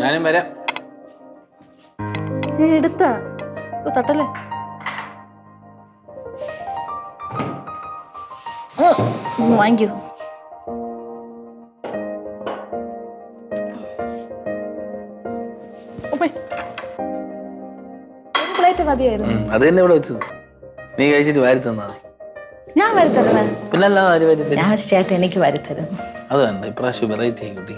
ഞാനും വരാം. എടുത്ത തട്ടല്ലേ വാങ്ങിക്കോ. പ്ലേറ്റ് മതിയായിരുന്നു. അത് തന്നെ ഇവിടെ വെച്ചത്. നീ കഴിച്ചിട്ട് വാരി തന്നാ മതി. ഞാൻ വരുത്തരുത്. പിന്നല്ലാതെ ആര് വാരി തരും? ഞാൻ ചേട്ടൻ എനിക്ക് വരുത്തരുത്. അത് കണ്ട ഇപ്രാവശ്യം വെറൈറ്റി ആയിക്കോട്ടെ.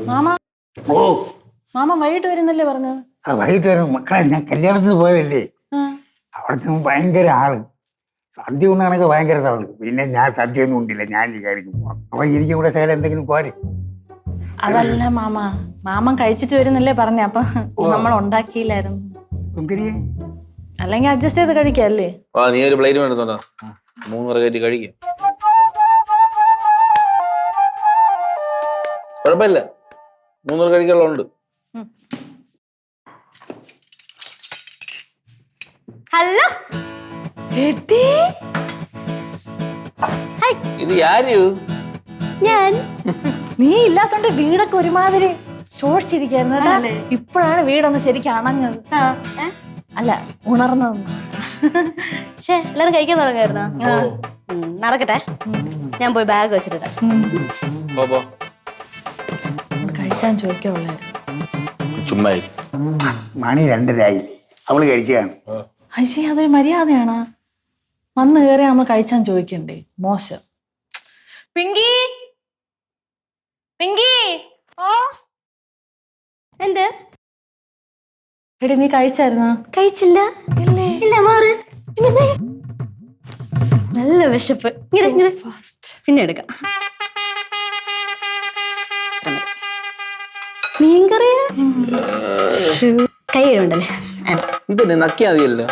മാമ ഓ മാമ വൈകിട്ട് വരുന്നല്ലേ പറഞ്ഞത്? ആ വൈകിട്ട് വരും മക്കളെ. ഞാൻ കല്യാണത്തിന് പോയതല്ലേ, അവിടെ ചെന്ന് ഭയങ്കര ആള്. സദ്യ ഉണ്ണാനൊക്കെ ഭയങ്കര തള്ളു. പിന്നെ ഞാൻ സദ്യ ഒന്നും ഉണ്ടില്ല, ഞാൻ വിചാരിക്കും പോവാം. അപ്പൊ എനിക്കും കൂടെ ശകലം എന്തെങ്കിലും പോരെ. അതല്ല മാമ, മാമൻ കഴിച്ചിട്ട് വരുന്നല്ലേ പറഞ്ഞ. അപ്പൊ നമ്മൾ ഉണ്ടാക്കിയില്ലായിരുന്നു. എന്തിനാ? അല്ലെങ്കിൽ അഡ്ജസ്റ്റ് ചെയ്ത് കഴിക്കല്ലേ. നീ ഒരു പ്ലേറ്റ് എടുത്തോണ്ടാ, 3 പേരെ കയറ്റി കഴിക്കാം. കുഴപ്പമില്ല, 3 പേർ കഴിക്കാനുണ്ട്. ഹലോ ഇത് ആര്? ഞാൻ. നീ ഇല്ലാത്തോണ്ട് വീടൊക്കെ ഒരുമാതിരി ശോഷിച്ചിരിക്കായിരുന്നു. ഇപ്പോഴാണ് വീടൊന്ന് ശരിക്കും അണഞ്ഞത്. അല്ല, ഉണർന്നത്. എല്ലാരും കഴിക്കാൻ തുടങ്ങായിരുന്നോ? നടക്കട്ടെ, ഞാൻ പോയി ബാഗ് വെച്ചിട്ട് കഴിച്ചാൻ ചോദിക്കുള്ളായിരുന്നു. ചുമ്മാ മണി 2:30 അവള് കഴിച്ചാണ്. അയ്യേ, അതൊരു മര്യാദയാണോ? വന്ന് കയറി നമ്മൾ കഴിച്ചാൻ ചോദിക്കണ്ടേ? മോശം. പിങ്കി പിങ്കി, ഓ എന്ത്? എടി നീ കഴിച്ചായിരുന്നോ? കഴിച്ചില്ല. ഇല്ലേ? ഇല്ല, മാറ്. നല്ല വിശപ്പ്. പിന്നെ എടുക്കാം. മീൻകറിയാ? കൈ കഴുകണ്ടല്ലേ? ഇതന്നെ നക്കിയാ മതിയല്ലോ.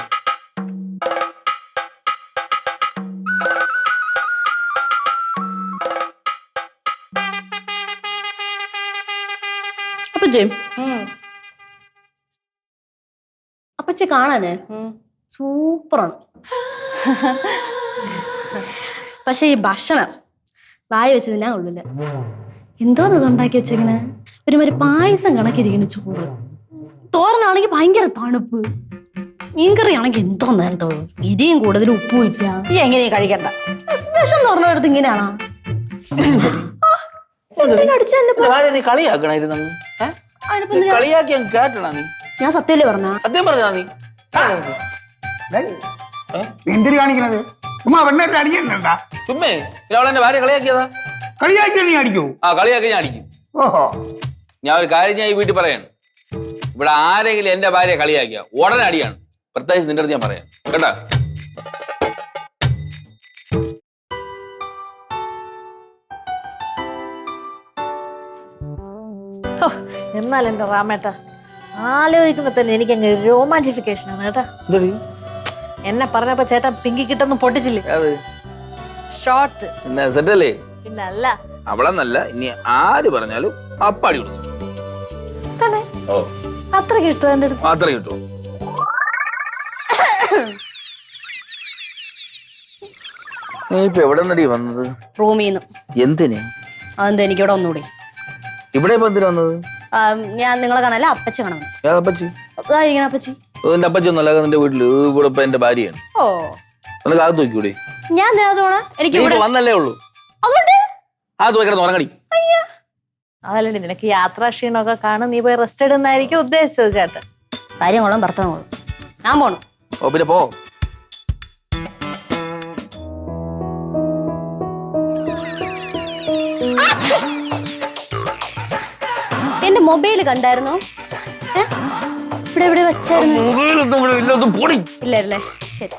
അപ്പച്ചി കാണാനേ സൂപ്പറാണ്. പക്ഷെ ഈ ഭക്ഷണം വായ വെച്ച് തിന്നാൻ കൊള്ളില്ല. എന്തോന്നത് ഉണ്ടാക്കി വെച്ചെങ്ങനെ? ഒരുമാതിരി പായസം കണക്കിരിക്കുന്നു. ചോറ് തോരനാണെങ്കിൽ ഭയങ്കര തണുപ്പ്, മീൻകറി ആണെങ്കിൽ എന്തോ ഇരിയും കൂടുതൽ ഉപ്പും ഇല്ല. ഈ എങ്ങനെയാ കഴിക്കണ്ട? വിഷം എന്ന് പറഞ്ഞടുത്ത് ഇങ്ങനെയാണോ? ഞാൻ സത്യല്ലേ പറഞ്ഞ? എന്തിനു കാണിക്കണത്? ഉമ്മ പെണ്ണായിട്ട് അടിക്കണ്ട. ചുമ്മേ അവളെന്റെ ഭാര്യ കളിയാക്കിയതാ. കളിയാക്കിയാ നീ അടിക്കൂ? ആ, കളിയാക്കി ഞാൻ അടിക്കും. ഓഹോ, ഞാൻ ഒരു കാര്യം ഞാൻ ഈ വീട്ടിൽ പറയാണ്. ഇവിടെ ആരെങ്കിലും എന്റെ ഭാര്യ കളിയാക്കിയ ഉടനെ അടിയാണ്. പ്രത്യേകിച്ച് നിന്റെ അടുത്ത് ഞാൻ പറയാം കേട്ടാ. എന്നാൽ എന്താ റാമേട്ട, ആലോചിക്കുമ്പോ തന്നെ എനിക്കങ്ങ് റൊമാൻറ്റിഫിക്കേഷൻ ആണ് കേട്ടാ. എന്നെ പറഞ്ഞപ്പോ ചേട്ടൻ പിങ്കി കിട്ടൊന്നും പൊട്ടിച്ചില്ലേ? ഷോർട്ട് സെറ്റല്ലേ? പിന്നെ അല്ല, അവളെന്നല്ല, ഇനി ആര് പറഞ്ഞാലും അപ്പാടി കൊടുക്കും. അത്രയ്ക്ക് ഇഷ്ടം എന്റെ അടുത്ത്. അത്ര കിട്ടും. നീ ഇപ്പൊ എവിടെ നിന്നടി വന്നത്? റൂമിന്ന്. എന്തിന്? അതെന്താ എനിക്കിവിടെ ഒന്നുകൂടി? ഇവിടെ ഇപ്പൊ എന്തിനാ വന്നത്? ഞാൻ നിങ്ങളെ കാണാല്ല, അപ്പച്ചി കാണാൻ. അപ്പച്ചി? അപ്പച്ചി നിന്റെ അപ്പച്ചി ഒന്നല്ല, നിന്റെ വീട്ടില് ഇവിടെ ഇപ്പൊ എന്റെ ഭാര്യയാണ്. ഓ, നിനക്ക് അത് നോക്കിക്കൂടെ? ഞാൻ എനിക്ക് വന്നല്ലേ ഉള്ളൂ. അത് നോക്കണം, ഉറങ്ങടി. അതല്ലേ, നിനക്ക് യാത്രാ ക്ഷീണമൊക്കെ കാണും, നീ പോയി റെസ്റ്റ് എടുന്നായിരിക്കും ഉദ്ദേശിച്ചത് ചേട്ടൻ. കാര്യങ്ങളും ഭർത്താവങ്ങളും. ഞാൻ പോണു. ഓ, പിന്നെ പോ. എന്റെ മൊബൈൽ കണ്ടായിരുന്നോ? ഇവിടെ എവിടെ വെച്ചായിരുന്നു? ഇല്ലല്ലേ? ശരി.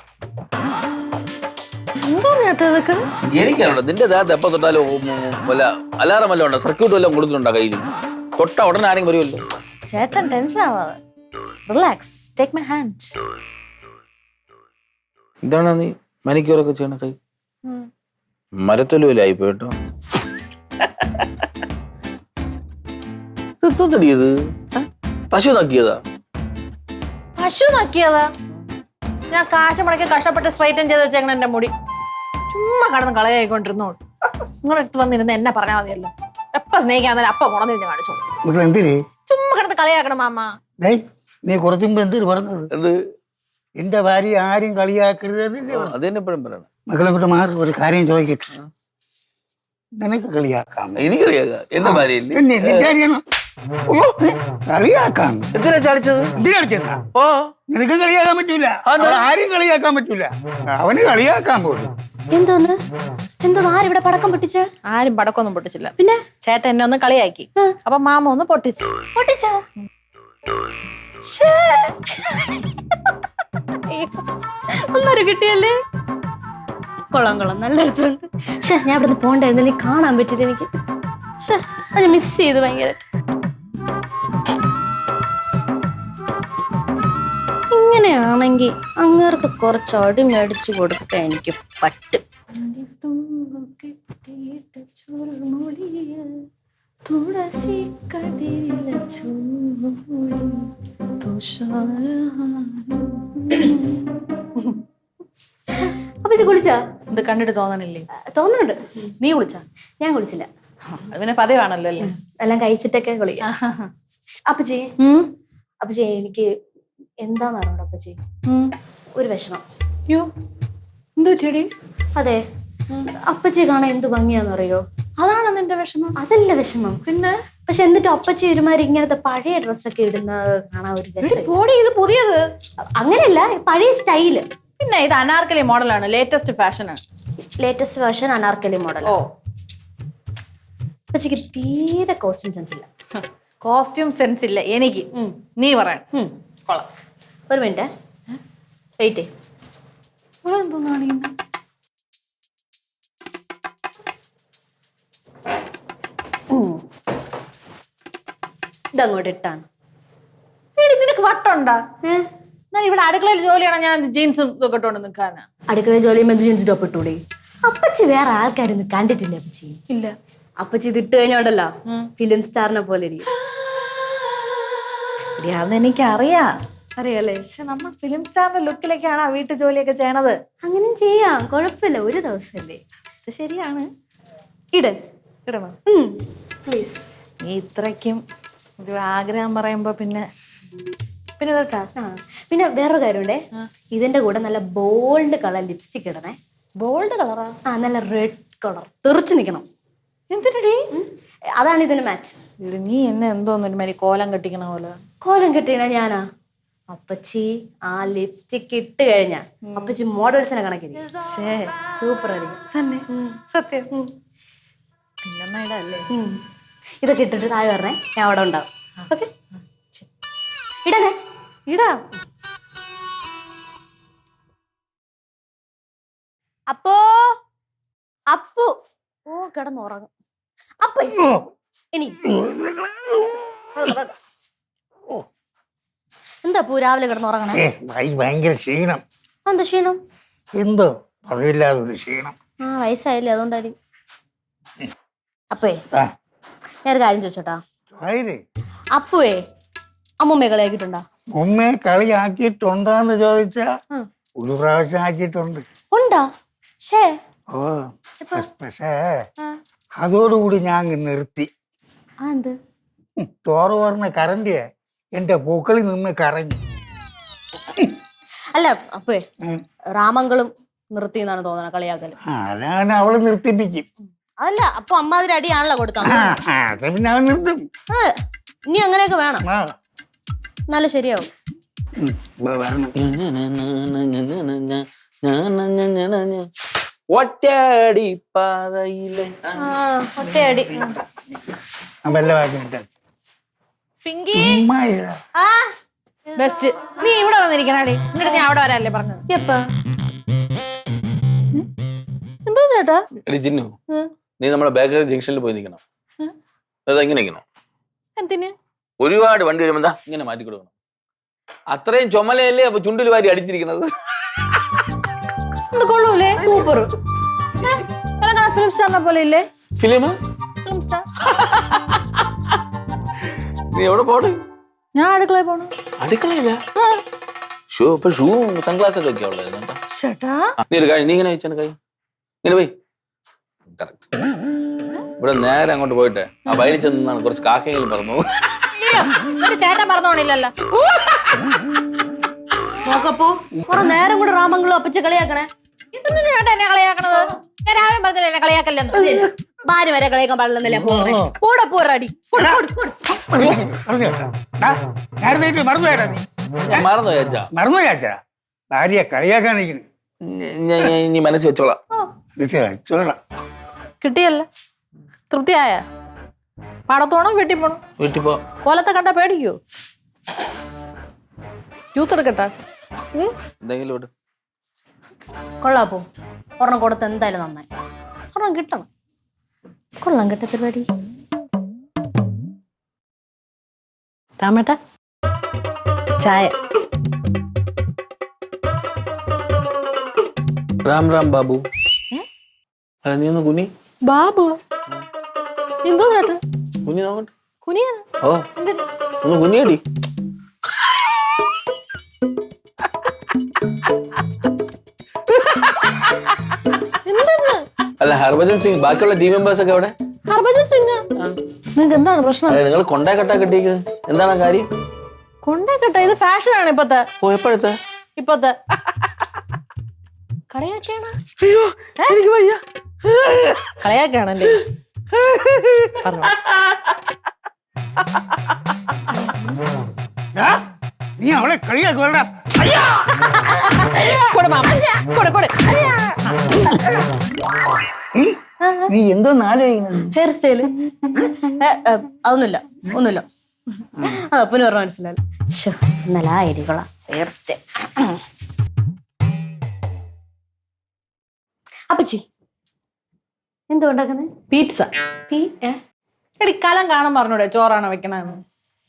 എനിക്കാണോ നിന്റെ ദേഹത്ത് എപ്പോ തൊട്ടാലും വല്ല അലാറം വല്ലതും ഉണ്ടോ? സർക്യൂട്ട് വല്ലതും കൊടുത്തിട്ടുണ്ടോ കയ്യിൽ? തൊട്ട ഉടനെ ആരെങ്കിലും വരുമല്ലോ. ചേട്ടൻ ടെൻഷൻ ആവാതെ, റിലാക്സ്, ടേക്ക് മൈ ഹാൻഡ്. ഇതാണ് നീ മണിക്കൂറൊക്കെ ചെയ്യണ കൈ? മരത്തൊലുവിലായി പോയിട്ടോ. ഇത് പശു നക്കിയതാ? പശു നക്കിയതാ? ഞാൻ കാശ് മുടക്കി കഷ്ടപ്പെട്ട് സ്ട്രൈറ്റൻ ചെയ്ത് വെച്ചേക്കണ എന്റെ മുടി ചുമ്മാ കടന്ന് കളയായിക്കൊണ്ടിരുന്നോളൂ. നിങ്ങളെ അടുത്ത് വന്നിരുന്ന് എന്നെ പറഞ്ഞാൽ മതിയല്ലോ. എപ്പ സ്നേഹിക്കാന്നല്ല അപ്പ ഗുണതിരിഞ്ഞ് കാണിച്ചോളൂ. മക്കൾ എന്തിര് ചുമ്മാ കിടന്ന് കളിയാക്കണം മാമ. ഡേയ് നീ കുറച്ചു മുമ്പ് എന്തിര് പറഞ്ഞത്? എന്ത്? എന്റെ ഭാര്യ ആരും കളിയാക്കരുത് എന്നല്ലേ പറഞ്ഞത്? അത് തന്നെ എപ്പോഴും പറയണം. മക്കളെ കൊണ്ട് മാറി ഒരു കാര്യം ചോദിക്കട്ടെ. നിനക്ക് കളിയാക്കാം, എനിക്ക് കളിയാക്കാം. എന്റെ ഭാര്യയില്ലേ? എന്നെ നിന്റെ അറിയണം. കളിയാക്കാം. എന്തിനാ ചാടിച്ചത്? എന്തിനാ കളിച്ചെന്നാ? ഓ നിനക്ക് കളിയാക്കാൻ പറ്റൂല, ആരും കളിയാക്കാൻ പറ്റൂല. അവന് കളിയാക്കാൻ പോലും. എന്തോന്ന് ആരിവിടെ പടക്കം പൊട്ടിച്ച്? ആരും പടക്കൊന്നും പൊട്ടിച്ചില്ല. പിന്നെ ചേട്ടൻ എന്നെ ഒന്ന് കളിയാക്കി. അപ്പൊ മാമ ഒന്ന് പൊട്ടിച്ചു. പൊട്ടിച്ചോ? ഒന്നൊരു കിട്ടിയല്ലേ? കൊള്ളാം കൊള്ളാം, നല്ല രസമുണ്ട്. ഞാൻ ഇവിടെ നിന്ന് പോണ്ടായിരുന്നു, കാണാൻ പറ്റില്ല എനിക്ക്. അത് മിസ് ചെയ്ത് ഭയങ്കര. ഇങ്ങനെയാണെങ്കിൽ അങ്ങേർക്ക് കുറച്ച് അടി മേടിച്ചു കൊടുക്കാൻ എനിക്ക് പറ്റും. തുളസി കതിരില അപ്പൊ ഇത് കുളിച്ചാ? ഇത് കണ്ടിട്ട് തോന്നണില്ലേ? തോന്നുന്നുണ്ട്. നീ കുളിച്ചാ? ഞാൻ കുളിച്ചില്ല. അത് പിന്നെ പതിവാണല്ലോ അല്ലേ? എല്ലാം കഴിച്ചിട്ടൊക്കെ കുളിക്കാം. അപ്പച്ചി അപ്പച്ചി എനിക്ക് എന്താന്ന് അറിയണ്ട അപ്പച്ചി, ഒരു വിഷമം. യോ എന്തു പറ്റിയടി? അതെ, അപ്പച്ചി കാണാൻ എന്ത് ഭംഗിയാന്ന് അറിയോ? അതാണ് നിന്റെ വിഷമം? അതല്ല വിഷമം പിന്നെ. പക്ഷെ എന്നിട്ട് അപ്പച്ചി ഒരുമാതിരി ഇങ്ങനത്തെ പഴയ ഡ്രസ്സൊക്കെ ഇടുന്ന കാണാൻ ഒരു രസം. ഇത് പുതിയത് അങ്ങനെയല്ല, പഴയ സ്റ്റൈല്. പിന്നെ ഇത് അനാർക്കലി മോഡലാണ്, ലേറ്റസ്റ്റ് ഫാഷനാണ്. ലേറ്റസ്റ്റ് വേർഷൻ അനാർക്കലി മോഡൽ. ഓ, അപ്പച്ചിക്ക് തീരെ കോസ്റ്റ്യൂം സെൻസ് ഇല്ല. കോസ്റ്റ്യൂം സെൻസ് ഇല്ല എനിക്ക്? നീ പറയാൻ കൊള്ളാം. ഒരു മിനിറ്റ് വെയിറ്റ്. എന്തോന്നാണ് ഇതങ്ങോട്ട് ഇട്ടാണ്. നിനക്ക് വട്ടുണ്ടാ? ഞാൻ ഇവിടെ അടുക്കളയിൽ ജോലിയാണ്, ഞാൻ ജീൻസും ഇതൊക്കെ ഇട്ടോണ്ട് നിൽക്കാനാ. അടുക്കളയിൽ ജോലി ചെയ്യുമ്പോൾ ജീൻസ് ടോപ്പ് ഇട്ടൂടെ? അപ്പച്ചി വേറെ ആൾക്കാരൊന്നും കണ്ടിട്ടില്ല അപ്പച്ചി. ഇല്ല. അപ്പച്ചി ഇത് ഇട്ട് കഴിഞ്ഞോണ്ടല്ലോ ഫിലിം സ്റ്റാറിനെ പോലെ ഇരിക്കും. അതെനിക്കറിയാം, അറിയാലേ? പക്ഷെ നമ്മൾ ഫിലിം സ്റ്റാറിന്റെ ലുക്കിലേക്കാണ് ആ വീട്ടു ജോലിയൊക്കെ ചെയ്യണത്. അങ്ങനെ ചെയ്യാം, കുഴപ്പമില്ല, ഒരു ദിവസമല്ലേ. അത് ശരിയാണ്. ഇടണം പ്ലീസ്. നീ ഇത്രയ്ക്കും ഒരു ആഗ്രഹം പറയുമ്പോ പിന്നെ കേട്ടാ. പിന്നെ വേറൊരു കാര്യമുണ്ടേ, ഇതിന്റെ കൂടെ നല്ല ബോൾഡ് കളർ ലിപ്സ്റ്റിക് ഇടണേ. ബോൾഡ് കളറാ? നല്ല റെഡ് കളർ തെറിച്ചു നിക്കണം. എന്തിനടി? അതാണ് ഇതിന് മാച്ച്. നീ എന്നെ എന്തോന്നൊരു മാതിരി കോലം കെട്ടിക്കണ പോലെ. കോലം കെട്ടിയണ ഞാനാ? അപ്പച്ചി ആ ലിപ്സ്റ്റിക് ഇട്ട് കഴിഞ്ഞാ അപ്പച്ചി മോഡൽസിനെ കണക്കിരിക്കും. സൂപ്പർ ആയിരിക്കും തന്നെ. സത്യം. പിന്നെ ഇടല്ലേ? ഇതൊക്കെ ഇട്ടിട്ട് താഴെ വരണേ, ഞാൻ അവിടെ ഉണ്ടാവും. ഓക്കെ, ഇടണേ. ഇടാം. അപ്പോ അപ്പു ഓ കിടന്നുറങ്ങും. അപ്പൊ ഇനി എന്താ പൂ രാവിലെ കിടന്നുറങ്ങണേ? ഭയങ്കര ക്ഷീണം. എന്താ ക്ഷീണം? എന്തോ പറയില്ലാതെ ഒരു ക്ഷീണം. വയസ്സായില്ലേ, അതുകൊണ്ടായിരിക്കും. അപ്പേ ഞാനൊരു കാര്യം ചോദിച്ചോട്ടാ. അപ്പുവേ അമ്മൂമ്മയെ കളിയാക്കിയിട്ടുണ്ടോ? ഉമ്മയെ കളിയാക്കിയിട്ടുണ്ടോന്ന് ചോദിച്ചാ ഒരു പ്രാവശ്യം ആക്കിയിട്ടുണ്ട്. ഉണ്ടോ? ഓ, പക്ഷേ അതോടുകൂടി ഞാൻ നിർത്തി. എന്ത്? ചോറ് പറഞ്ഞ കറണ്ടിയെ എന്റെ പൂക്കളിൽ നിന്ന് കറങ്ങി. അല്ല അപ്പേ രാമങ്കളും നിർത്തി എന്നാണ് തോന്നണ കളിയാക്കല്. അതാണ് അവള് നിർത്തിപ്പിക്കും. അതല്ല, അപ്പൊ അമ്മാതിരി അടിയാണല്ലോ കൊടുത്താ. പിന്നെ അവൻ നിർത്തും. ഇനി അങ്ങനെയൊക്കെ വേണം, എന്നാലും ശരിയാവും. ഒറ്റയടി പാതയിലെ ഒറ്റയടി. പിങ്കി ബെസ്റ്റ്. നീ ഇവിടെ വന്നിരിക്കണാടി, എന്നിട്ട് ഞാൻ അവിടെ വരാല്ലേ പറഞ്ഞത്. എന്തോ ചേട്ടാ? എടി ജിന്നു, നീ നമ്മുടെ ബേക്കറി ജംഗ്ഷനിൽ പോയി നിൽക്കണം. അതാ ഇങ്ങനെ നിൽക്കണം. എന്തിന്? ഒരുപാട് വണ്ടി വരുമ്പോ ഇങ്ങനെ മാറ്റി കൊടുക്കണം. അത്രയും ചുമലയല്ലേ അപ്പൊ ചുണ്ടിൽ വാരി അടിച്ചിരിക്കുന്നത്. കൊള്ളൂലേ? സൂപ്പർ. ഫിലിം സ്റ്റാറിനെ പോലെ ഇല്ലേ? Film star. നീ എവിടെ പോണ്? ഞാൻ അടുക്കളയിൽ പോണു. അടുക്കളയില്ല? ഷൂ സൺഗ്ലാസ് ഒക്കെ വെക്കാവുള്ളൂ. ചേട്ടാ നീ ഒരു കാര്യം, നീ ഇങ്ങനെ വെച്ചാണ് കൈ ഇങ്ങനെ പോയി കറക്റ്റ്. ഇവിടെ നേരെ അങ്ങോട്ട് പോയിട്ട് ആ വയലിൽ ചെന്നാണ് കുറച്ച് കാക്കകൾ പറഞ്ഞു. ചേട്ടൻ പറഞ്ഞോണില്ലല്ലോ. നോക്കപ്പോ കുറെ നേരം കൂടെ രാമങ്ങളും അപ്പച്ച കളിയാക്കണേ. ഇതൊന്നും ചേട്ടൻ എന്നെ കളിയാക്കണത്. ഞാൻ രാവിലെ പറഞ്ഞില്ല എന്നെ കളിയാക്കല്ലെന്ന്. ഭാര്യ വരെ കളിയാക്കാൻ പാടില്ലെന്നല്ലേ കൂടെ പോരാടി. നേരത്തെ മറന്നുപോയാ നീ? ഞാൻ മറന്നു ചേച്ചാ. മറന്നു ചാച്ചാ, ഭാര്യയെ കളിയാക്കാൻ നിൽക്കുന്നു. ഇനി മനസ്സിൽ വെച്ചോളാം. വെച്ചോളാം. കിട്ടിയല്ല തൃപ്തിയായ? പാടത്തോണോ വീട്ടിൽ പോണോ? വീട്ടിൽ പോ. കോലത്തെ കണ്ടാ പേടിക്കോ? ജ്യൂസ് എടുക്കട്ടാ? എന്തെങ്കിലും കൊള്ളാപ്പോ ഒരെണ്ണം കൊടുത്ത് എന്തായാലും നന്നായി. ഒരെണ്ണം കിട്ടണം. കൊള്ളാം കേട്ട പരിപാടി. താമേട്ട ചായ. രാം രാം ബാബു. അല്ല നീ ഒന്ന് കുനി. ബാബു എന്തോ ചേട്ടാ? കുനി നോക്കട്ടെ. കുനിയാ? ഓ ഒന്ന് കുനിയടി. അല്ല ഹർഭജൻ സിംഗ്, ബാക്കിയുള്ള ടീം മെമ്പേഴ്സ് ഒക്കെ എവിടെ? ഹർഭജൻ സിംഗ് നിങ്ങൾക്ക് എന്താണ് പ്രശ്നം? നിങ്ങൾ കൊണ്ടേ കെട്ടാ കെട്ടിയിരിക്കുന്നത് എന്താണ് കാര്യം? കൊണ്ടേ കെട്ട ഇത് ഫാഷനാണ് ഇപ്പത്തെ. ഓ എപ്പോഴത്തെ? ഇപ്പത്തെ കളിയാക്കാണ്. എനിക്ക് വയ്യ. കളിയാക്കാണല്ലേ? നീ അവളെ കളിയാക്കോടാ. നീ എന്തോ ആലോചിക്കുന്നത്? ഹെയർ സ്റ്റൈല് അതൊന്നുമില്ല, ഒന്നുമില്ല. അപ്പന് പറഞ്ഞ മനസ്സിലായി. നല്ല ഐഡിയ. Hair style. അപ്പച്ചി എന്തോ ഉണ്ടാക്കുന്നത്? പീറ്റ്സ. എടി കലം കാണാൻ പറഞ്ഞൂടെ ചോറാണ് വെക്കണെന്ന്?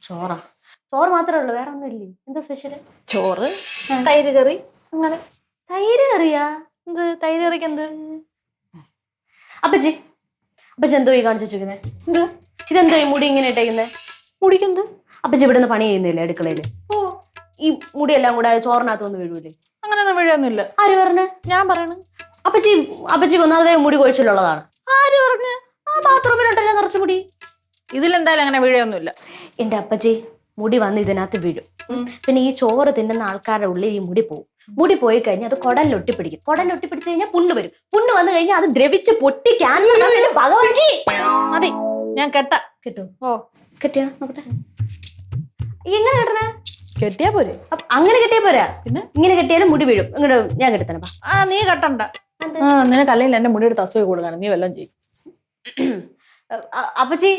ചോറാ? ചോറ് മാത്രമേ ഉള്ളൂ, വേറെ ഒന്നും ഇല്ലേ? എന്താ സ്പെഷ്യല്? ചോറ്, തൈര് കറി. അങ്ങനെ. തൈര് കറിയാ? എന്ത് തൈര് കറിക്ക് എന്ത്? അപ്പച്ചി എന്തോ ഈ കാണിച്ചു വെച്ചിരിക്കുന്നത്? എന്ത് ഇതെന്തോ ഈ മുടി ഇങ്ങനെ ഇട്ടേക്കുന്നത്? മുടിക്കെന്ത്? അപ്പച്ചി ഇവിടെ നിന്ന് പണി ചെയ്യുന്നില്ലേ അടുക്കളയില്? ഓ, ഈ മുടിയെല്ലാം കൂടെ ചോറിനകത്തൊന്നും വീഴൂലേ? അങ്ങനെയൊന്നും വീഴൊന്നുമില്ല. ആര് പറഞ്ഞു? ഞാൻ പറയണ. അപ്പച്ചിക്ക് ഒന്നാമതേ മുടി കൊഴിച്ചിലുള്ളതാണ്. ആര് പറഞ്ഞു? ആ ബാത്റൂമിലുണ്ടല്ലോ നിറച്ചു മുടി. ഇതിലെന്തായാലും അങ്ങനെ വീഴൊന്നുമില്ല. എന്റെ അപ്പച്ചി മുടി വന്ന് ഇതിനകത്ത് വീഴും. പിന്നെ ഈ ചോറ് തിന്നുന്ന ആൾക്കാരുടെ ഉള്ളിൽ ഈ മുടി പോകും. മുടി പോയി കഴിഞ്ഞാൽ അത് കുടലിലൊട്ടിപ്പിടിക്കും. കുടലിലൊട്ടിപ്പിടിച്ചു കഴിഞ്ഞാൽ പുണ്ണ് വരും. പുണ്ണ് വന്നു കഴിഞ്ഞാൽ അത് ദ്രവിച്ച് പൊട്ടി ക്യാൻസർ. മതി, ഞാൻ കെട്ടാ. കിട്ടും? ഓ കെട്ടിയാ നോക്കട്ടെ. എങ്ങനെ കെട്ടണേ? കെട്ടിയാ പോരെ? അങ്ങനെ കെട്ടിയാ പോരാ. പിന്നെ ഇങ്ങനെ കെട്ടിയാലും മുടി വീഴും. ഇങ്ങോട്ട് ഞാൻ കെട്ടിത്തന്നെ. നീ കെട്ടണ്ട. നിനക്ക് അല്ലെങ്കിൽ എന്റെ മുടിയുടെ അസുഖം കൊടുക്കണം. നീ വല്ലതും ചെയ്യും. അപ്പച്ചി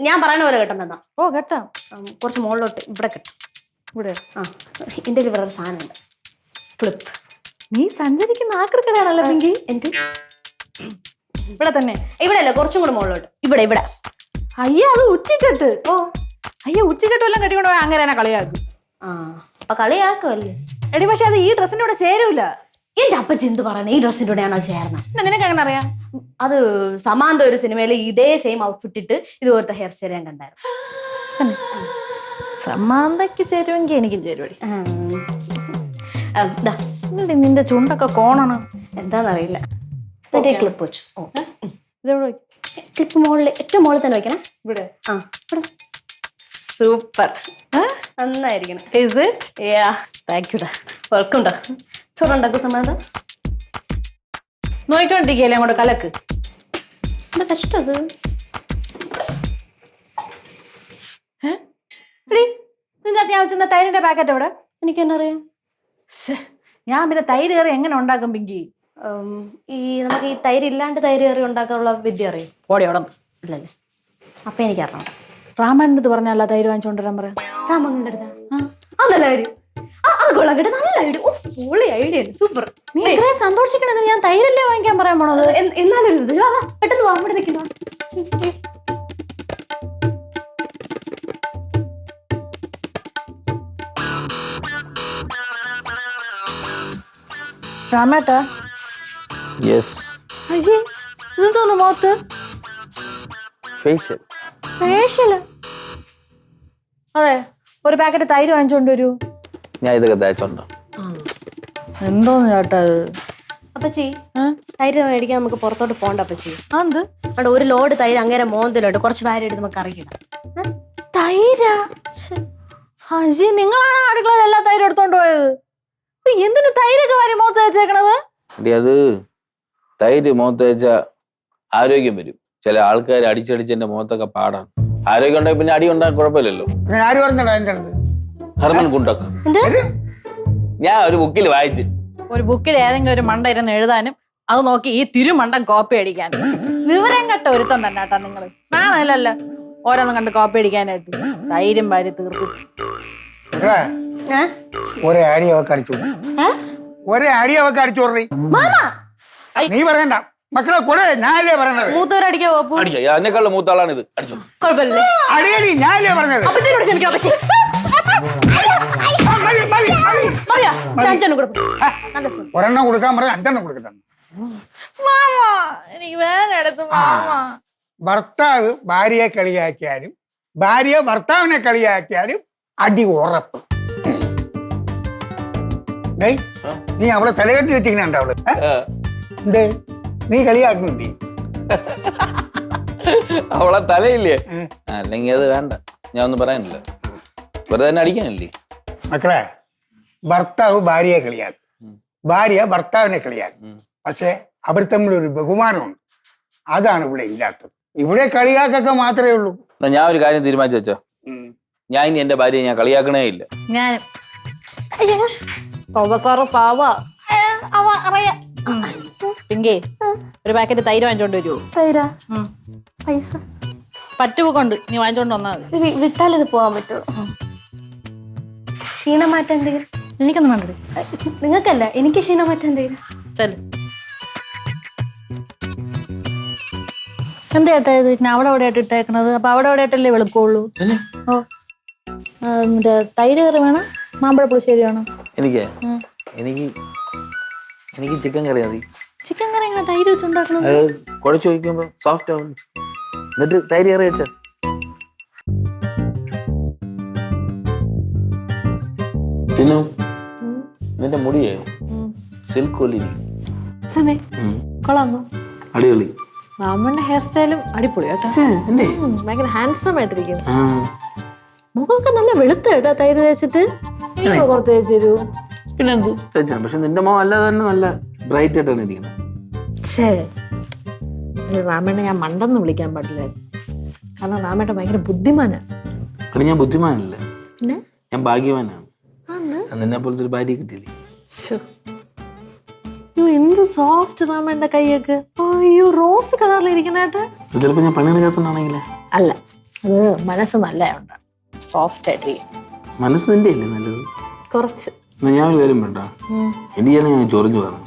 ഞാൻ പറയണ പോലെ കെട്ടണ്ടെന്നാ? ഓ കെട്ടാം. കുറച്ച് മുകളിലോട്ട് ഇവിടെ കെട്ടാം. ഇവിടെ? ആ, എന്റെ ഇവിടെ ഒരു സാധനം ഉണ്ട്. ഫ്ലിപ്പ്. നീ സഞ്ചരിക്കുന്ന ആക്രിക്കടാണല്ലോ പിങ്കി. എന്ത്? ഇവിടെ തന്നെ? ഇവിടെ അല്ല, കുറച്ചും കൂടെ മുകളിലോട്ട്. ഇവിടെ ഇവിടെ. അയ്യ അത് ഉച്ചക്കെട്ട്. ഓ അയ്യ ഉച്ചക്കെട്ട് എല്ലാം കെട്ടിക്കൊണ്ട് പോയാൽ അങ്ങനെ തന്നെ കളിയാക്കും. ആ അപ്പൊ കളിയാക്കുമല്ലേ? എടി പക്ഷെ അത് ഈ ഡ്രസ്സിന്റെ കൂടെ ചേരൂല. എന്റെ അപ്പച്ചി എന്ത് പറയണേ? ഈ ഡ്രസ്സിന്റെ കൂടെയാണോ ചേർന്ന? നിനക്ക് അങ്ങനെ അറിയാം? അത് സമാന്ത ഒരു സിനിമയിൽ ഇതേ സെയിം ഔട്ട്ഫിറ്റ് ഇട്ട് ഇതുപോലത്തെ ഹെയർ സ്റ്റൈൽ ഞാൻ കണ്ടായിരുന്നു. സമാന്തയ്ക്ക് ചേരുമെങ്കിൽ എനിക്കും ചേരുവടി. നിന്റെ ചുണ്ടൊക്കെ കോണാണ്. എന്താന്നറിയില്ല. ക്ലിപ്പ് വെച്ചു. ഇതെവിടെ? ക്ലിപ്പ് മുകളിൽ, ഏറ്റവും മുകളിൽ തന്നെ വെക്കണം. ഇവിടെ? ആ സൂപ്പർ, നന്നായിരിക്കണം. Is it? Yeah, thank you. Welcome ടാ. ചോറുണ്ടാക്കും സമാന്ത. നോയിക്കൊണ്ടിരിക്കല്ലേ അങ്ങോട്ട് കലക്ക്. എന്താ കഷ്ടം അത്? നിന്റെ അത്യാവശ്യം തൈരിന്റെ പാക്കറ്റ് എവിടെ? എനിക്ക് എന്നാ അറിയാം. ഞാൻ പിന്നെ തൈര് കറി എങ്ങനെ ഉണ്ടാക്കും പിങ്കി? ഈ നമുക്ക് ഈ തൈര് ഇല്ലാണ്ട് തൈര് കറി ഉണ്ടാക്കാനുള്ള വിദ്യ അറിയും? ഓടി അവിടെ ഇല്ലല്ലേ? അപ്പൊ എനിക്കറിയാം. രാമന്റെ അടുത്ത് പറഞ്ഞല്ല തൈര് വാങ്ങിച്ചോണ്ടിരാൻ പറയാം. രാമന്റെ അടുത്താ? ആ നല്ല കാര്യം. കൊള്ളാം കേട്ടോ, നല്ല ഐഡിയ. പൊളി ഐഡിയ, സൂപ്പർ. നീ ഇത്രയും സന്തോഷിക്കണത് ഞാൻ തൈരല്ലേ വാങ്ങിക്കാൻ പറയാൻ പോണത്. എന്നാലും പെട്ടെന്ന് വാ, ഇവിടെ നിൽക്കുന്നു. രാമേട്ടാ. യെസ്. അയ്യേ ഇതെന്തോന്നു മുഖത്ത്? ഫേഷ്യൽ. ഫേഷ്യല്? അതെ, ഒരു പാക്കറ്റ് തൈര് വാങ്ങിച്ചോണ്ട് വരൂ. ഞാൻ ഇതൊക്കെ തേച്ചോണ്ടോ? എന്തോന്ന് ചേട്ടാ? അപ്പച്ചി തൈര് മേടിക്കാൻ നമുക്ക് പുറത്തോട്ട് പോകണ്ട അപ്പച്ചി. എന്ത് അവിടെ ഒരു ലോഡ് തൈര് അങ്ങേരെ മോന്തിലോട്ട് കുറച്ച് വാരി എടുത്ത് നമുക്ക് അറിയില്ല. തൈരാ? ഹാജി, നിങ്ങളാണ് അടുക്കളയിൽ എല്ലാ തൈരും എടുത്തോണ്ട് പോയത്. എന്തിനു തൈരൊക്കെ വാരി മുഖത്ത് വെച്ചേക്കണത്? അത് തൈര് മുഖത്ത് വെച്ച ആരോഗ്യം വരും. ചില ആൾക്കാർ അടിച്ചടിച്ച് എന്റെ മുഖത്തൊക്കെ പാടാണ്. ആരോഗ്യം ഉണ്ടെങ്കിൽ പിന്നെ അടി ഉണ്ടാകാൻ കുഴപ്പമില്ലല്ലോ. ആര് പറഞ്ഞടാ എന്റെ അടുത്ത്? ഹർമൻ കുണ്ടക്ക്. ഞാൻ ഒരു ബുക്കിൽ വായിച്ചു. ഒരു ബുക്കിൽ ഏതെങ്കിലും ഒരു മണ്ട ഇരുന്ന് എഴുതാനും അത് നോക്കി ഈ തിരുമണ്ടൻ കോപ്പി അടിക്കാനും. വിവരം കെട്ട ഒരുത്തം തന്നെ കേട്ടാ നിങ്ങള്. നാണല്ലോ ഓരോന്നും കണ്ട് കോപ്പി അടിക്കാനായിട്ട്. തൈരും വാരി തീർത്തു. ഒരേ അടി അവക്ക് അടിച്ചു, ഒരേ അടി അവക്ക് അടിച്ചു. നീ പറയണ്ട മക്കളെ കൂടെ, ഞാനല്ലേ പറഞ്ഞത്. മൂത്തവരടിക്കാ പോപ്പു. എന്നെക്കാളും മൂത്ത ആളാണ് ഇത്. അടിച്ചോ. കുഴപ്പമില്ലേ? അടിയടി, ഞാനല്ലേ പറഞ്ഞത്. അപ്പച്ചനോട് ക്ഷമിക്കണം അപ്പച്ചി. ഒരെണ്ണം കൊടുക്കാൻ പറഞ്ഞ 5 എണ്ണം കൊടുക്കട്ടെ. എനിക്ക് വേദന എടുത്തു മാമ. ഭർത്താവ് ഭാര്യയെ കളിയാക്കിയാലും ഭാര്യ ഭർത്താവിനെ കളിയാക്കിയാലും അടി ഉറപ്പ്. നീ അവളെ തലകെട്ടി വെച്ചിങ്ങനെ അവള് എന്തേ നീ കളിയാക്കുന്നുണ്ടേ? അവളെ തലയില്ലേ? അല്ലെങ്കിൽ അത് വേണ്ട, ഞാൻ ഒന്നും പറയാനില്ല. വെറുതെ തന്നെ അടിക്കാനല്ലേ. മക്കളെ, ഭർത്താവ് ഭാര്യയെ കളിയാക്കും, ഭാര്യ ഭർത്താവിനെ കളിയാക്കും. പക്ഷെ അവർ തമ്മിലൊരു ബഹുമാനമുണ്ട്. അതാണ് ഇവിടെ ഇല്ലാത്തത്. ഇവിടെ കളിയാക്കൊക്കെ മാത്രമേ ഉള്ളൂ. ഞാൻ ഒരു കാര്യം തീരുമാനിച്ചു വെച്ചോ. ഞാൻ ഇനി എന്റെ ഭാര്യയെ ഞാൻ കളിയാക്കണേ ഇല്ല. ഞാൻ പിങ്കേ ഒരു പാക്കറ്റ് തൈര് വാങ്ങിച്ചോണ്ട് വരുമോ? തൈരാ? പൈസ പറ്റുകൊണ്ട് നീ വാങ്ങിച്ചോണ്ട് വന്നാൽ മതി. വിട്ടാലിത് പോകാൻ പറ്റുമോ? ക്ഷീണം മാറ്റാൻ എന്തെങ്കിലും? എനിക്കൊന്നും വേണ്ടത്. നിങ്ങൾക്കല്ല, എനിക്ക് ക്ഷീണം മാറ്റാൻ എന്തെങ്കിലും. ചെല്. എന്താ ഇത്? ഞാൻ അവിടെ അവിടെ ആയിട്ട് ഇട്ടേക്കണത്. അപ്പൊ അവിടെ അവിടെ ആയിട്ടല്ലേ വെളുക്കുള്ളൂ. ഓ, മറ്റേ തൈര് കറി വേണം, മാമ്പഴ പുളിശ്ശേരി വേണം. എനിക്ക് ചിക്കൻ കറി മതി. ചിക്കൻ കറി എങ്ങനെ തൈര് വെച്ചുണ്ടാക്കണത്? കുഴച്ച് വയ്ക്കുമ്പോ സോഫ്റ്റ് ആവും. എന്നിട്ട് തൈര് കറി വെച്ച പിന്നെ നിന്റെ മുടിയേ സിൽക്ക് കൊല്ലിനി കൊള്ളാമോ? അടിപൊളി. മാമന്റെ ഹെയർ സ്റ്റൈലും അടിപൊളി കേട്ടോ. ഭയങ്കര ഹാൻഡ്സം ആയിട്ടിരിക്കുന്നു. മുഖമൊക്കെ നല്ല വെളുത്ത കേട്ടോ തൈര് തേച്ചിട്ട്. പുറത്ത് തേച്ചു തരൂ. പിന്നെ എന്ത് തേച്ചാ? പക്ഷെ നിന്റെ മുഖം അല്ലാതെ തന്നെ നല്ല ബ്രൈറ്റ് ആയിട്ടാണ് ഇരിക്കുന്നത്. രാമേണ്ണ ഞാൻ മണ്ടെന്ന് വിളിക്കാൻ പാടില്ലായിരുന്നു. കാരണം രാമേട്ട ഭയങ്കര ബുദ്ധിമാനാണ്. അത് ഞാൻ ബുദ്ധിമാനല്ല, പിന്നെ ഞാൻ ഭാഗ്യവാനാണ്. നിന്നെ പോലത്തെ ഒരു ഭാര്യ കിട്ടിയില്ലേ. എന്ത് സോഫ്റ്റ് രാമേണ്ട കൈയൊക്കെ. അയ്യോ, റോസ് കളറിലിരിക്കണേട്ടാ. ചിലപ്പോ ഞാൻ പണിയെടുക്കാത്തോണ്ടാണെങ്കിലേ. അല്ല, അത് മനസ്സ് നല്ലതുകൊണ്ട് സോഫ്റ്റ് ആയിട്ടിരിക്കും. മനസ്സ് നിന്റെ അല്ലേ നല്ലത്? കുറച്ച്. ഞാൻ ഒരു കാര്യം വേണ്ട, എനിക്കാണ് ഞാൻ ചൊറിഞ്ഞു പറഞ്ഞു.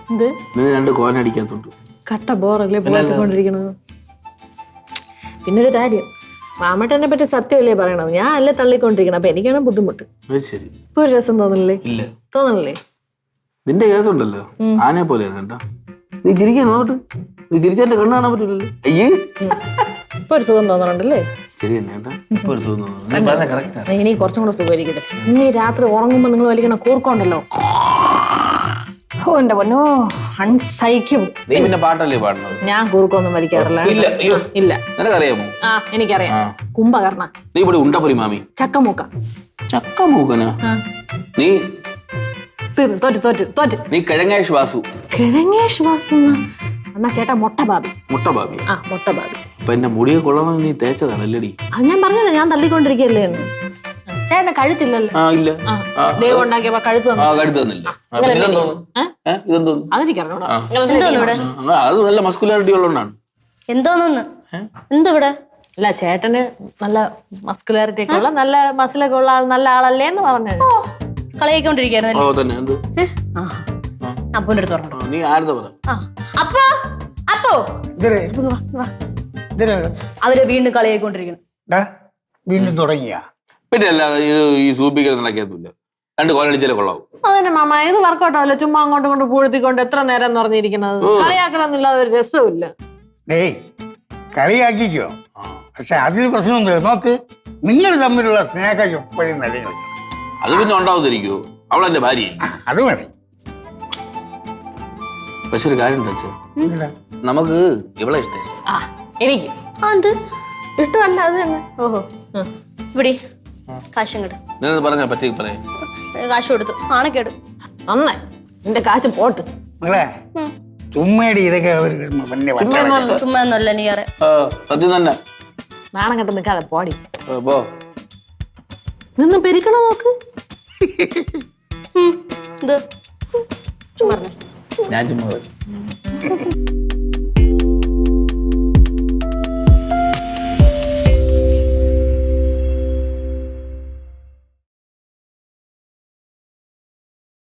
എന്ത്? നിന്നെ 2 കോലൻ അടിക്കാത്തോണ്ട് കട്ട ബോറല്ലേ പോയിക്കൊണ്ടിരിക്കണത്. പിന്നൊരു കാര്യം, മാമട്ടനെ പറ്റി സത്യമല്ലേ പറയണത്, ഞാൻ അല്ലേ തള്ളിക്കൊണ്ടിരിക്കണം. അപ്പൊ എനിക്കാണ് ബുദ്ധിമുട്ട്. ശരി. ഇപ്പൊ ഒരു രസം തോന്നണില്ലേ? ഇല്ല. തോന്നണില്ലേ? നിന്റെ കേസുണ്ടല്ലോ ആനെ പോലെയാണ് കേട്ടോ. നീ ചിരിക്കാൻ നോട്ട്. നീ ചിരിച്ചെന്റെ കണ്ണ് കാണാൻ പറ്റില്ലല്ലോ. അയ്യേ, ഇപ്പൊ ഒരു സുഖം തോന്നണുണ്ടല്ലേ? ശരി തന്നെ കേട്ടോ. ഇപ്പൊ ഒരു സുഖം തോന്നുന്നു. ഇനി കുറച്ചും കൂടെ സുഖമായിരിക്കട്ടെ. ഇനി രാത്രി ഉറങ്ങുമ്പോ നിങ്ങൾ വലിക്കണ കൂർക്കമുണ്ടല്ലോ, ഓ എന്റെ പൊന്നോ, അൺസഹിക്കും. നീ പിന്നെ പാട്ടല്ലേ പാടുന്നത്? ഞാൻ കൂർക്കൊന്നും വലിക്കാറില്ല. ഇല്ല. നിനക്കറിയാമോ? ആ, എനിക്കറിയാം. കുംഭകർണ. നീ ഇവിടെ ഉണ്ടപ്പൊരി മാമി. ചക്കമൂക്ക. ചക്കമൂക്കനാ? നീ തോറ്റ്. നീ കിഴങ്ങേഷ് വാസു. കിഴങ്ങേഷ് വാസു എന്നാ ചേട്ടാ മൊട്ട ബാബി. മുട്ട ബാബി. ആ, മൊട്ട ബാബി. അപ്പൊ എന്റെ മുടിയെ കൊള്ളാമെന്ന് നീ തേച്ചതാണല്ലേടി? അത് ഞാൻ പറഞ്ഞല്ലോ, ഞാൻ തള്ളിക്കൊണ്ടിരിക്കല്ലേ എന്ന്. ചേട്ടന് കഴുത്തില്ലല്ലോ. ഇല്ല. ദൈവം ഉണ്ടാക്കിയപ്പോ കഴുത്ത് തന്നില്ല. അതെനിക്കറിഞ്ഞൂടാ. അത് നല്ല മസ്കുലാരിറ്റി ഉള്ളതുകൊണ്ടാണ്. എന്തോന്നു എന്തോ ഇവിടെ? അല്ല, ചേട്ടന് നല്ല മസ്കുലാരിറ്റി ഒക്കെ ഉള്ള, നല്ല മസിലൊക്കെ ഉള്ള നല്ല ആളല്ലേ എന്ന് പറഞ്ഞത്. കളിയായിക്കൊണ്ടിരിക്കുന്നു. അപ്പൂന്റെ അടുത്ത് പറഞ്ഞു. നീ ആരുടെ പറ? അവര് വീണ്ടും കളിയായിക്കൊണ്ടിരിക്കുന്നു. വീണ്ടും തുടങ്ങിയ പിന്നെ അല്ലാതെ ഈ സൂപ്പിക്കൽ നടക്കിയത്തില്ല. 2 കോലടിച്ചാലേ കൊള്ളാവും. അതന്നെ മാമ, ഇത് വർക്കൗട്ട് ആവല്ലോ. ചുമ്മാ അങ്ങോട്ടും കൊണ്ട് പൂഴ്ത്തിക്കൊണ്ട് എത്ര നേരം എന്ന് പറഞ്ഞിരിക്കുന്നത്. കളിയാക്കണമെന്നില്ലാതെ ഒരു രസമില്ല. കളിയാക്കിക്കോ, പക്ഷെ അതിന് പ്രശ്നമൊന്നുമില്ല. നോക്ക്, നിങ്ങൾ തമ്മിലുള്ള സ്നേഹം എപ്പോഴും നിലനിൽക്കണം. അത് പിന്നെ ഉണ്ടാവുന്നിരിക്കുവോ? അവളെന്റെ ഭാര്യ. അത് മതി. പക്ഷെ ഒരു കാര്യം ഉണ്ടോ ഇല്ല. നമുക്ക് ഇവളെ ഇഷ്ടം ആ എനിക്ക് ആ എന്ത് ഇഷ്ടമല്ല അത് തന്നെ. ഓഹോ ഇവിടെ കാശും കിട്ടും നിങ്ങൾ പറഞ്ഞ പറ്റി പറയാം കാശ് കൊടുത്തു ആണക്കേട് നന്നായി നിന്റെ കാശ് പോട്ട്. മകളെ ചുമ്മാടി ഇതൊക്കെ അവർ പിന്നെ വട്ടള. ചുമ്മാ ഒന്നുമല്ല നീ അറിയാം സത്യം തന്നെ നാണം കെട്ട് നിൽക്കാതെ പോടി. പോ നിന്ന് പെരുക്കണ നോക്ക്. ഇത് പറഞ്ഞേ ഞാൻ ചുമ്മാ വരും.